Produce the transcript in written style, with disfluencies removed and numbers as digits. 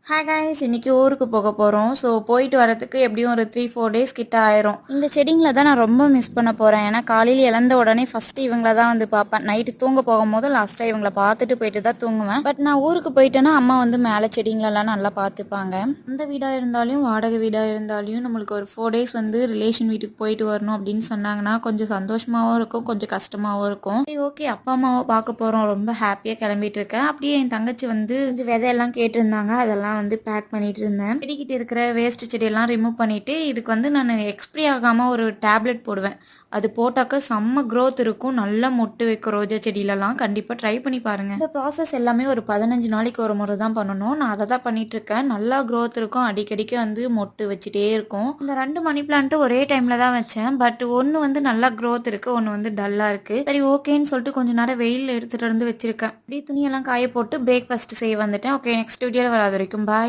Hi guys, இன்னைக்கு ஊருக்கு போக போகிறோம். ஸோ போயிட்டு வரதுக்கு எப்படியும் ஒரு 3-4 டேஸ் கிட்ட ஆயிரும். இந்த செடிங்களை தான் நான் ரொம்ப மிஸ் பண்ண போகிறேன். ஏன்னா காலையில் இழந்த உடனே ஃபஸ்ட்டு இவங்கள தான் வந்து பார்ப்பேன். நைட்டு தூங்க போகும்போது லாஸ்ட்டாக இவங்கள பார்த்துட்டு போயிட்டு தான் தூங்குவேன். பட் நான் ஊருக்கு போயிட்டேன்னா அம்மா வந்து மேலே செடிங்களெல்லாம் நல்லா பார்த்துப்பாங்க. அந்த வீடாக இருந்தாலும் வாடகை வீடாக இருந்தாலும் நம்மளுக்கு ஒரு 4 டேஸ் வந்து ரிலேஷன் வீட்டுக்கு போயிட்டு வரணும் அப்படின்னு சொன்னாங்கன்னா கொஞ்சம் சந்தோஷமாகவும் இருக்கும், கொஞ்சம் கஷ்டமாகவும் இருக்கும். சரி, ஓகே, அப்பா அம்மாவை பார்க்க போகிறோம், ரொம்ப ஹாப்பியாக கிளம்பிட்டு இருக்கேன். அப்படியே என் தங்கச்சி வந்து கொஞ்சம் விதையெல்லாம் கேட்டிருந்தாங்க, அதெல்லாம் வந்து பேக் பண்ணிட்டு இருந்தேன். செடிக்கிட்ட இருக்கிற வேஸ்ட் செடியெல்லாம் ரிமூவ் பண்ணிட்டு இதுக்கு வந்து நான் எக்ஸ்பிரி ஆகாமல் ஒரு டேப்லெட் போடுவேன். அது போட்டாக்க செம்ம க்ரோத் இருக்கும், நல்லா மொட்டு வைக்கும். ரோஜா செடியிலலாம் கண்டிப்பாக ட்ரை பண்ணி பாருங்க. இந்த ப்ராசஸ் எல்லாமே ஒரு 15 நாளைக்கு ஒரு முறை தான் பண்ணணும். நான் அதை தான் பண்ணிட்டு இருக்கேன். நல்லா க்ரோத் இருக்கும், அடிக்கடிக்கு வந்து மொட்டு வச்சுட்டே இருக்கும். இந்த 2 மணி பிளான்ட்டு ஒரே டைம்ல தான் வச்சேன். பட் ஒன்று வந்து நல்லா க்ரோத் இருக்கு, ஒன்று வந்து டல்லா இருக்கு. சரி, ஓகேன்னு சொல்லிட்டு கொஞ்ச நேரம் வெயில் எடுத்துட்டு வந்து வச்சிருக்கேன். அப்படியே துணியெல்லாம் காய போட்டு பிரேக்ஃபாஸ்ட் செய்ய வந்துட்டேன். ஓகே, நெக்ஸ்ட் வீடியோவில் வராது வரைக்கும்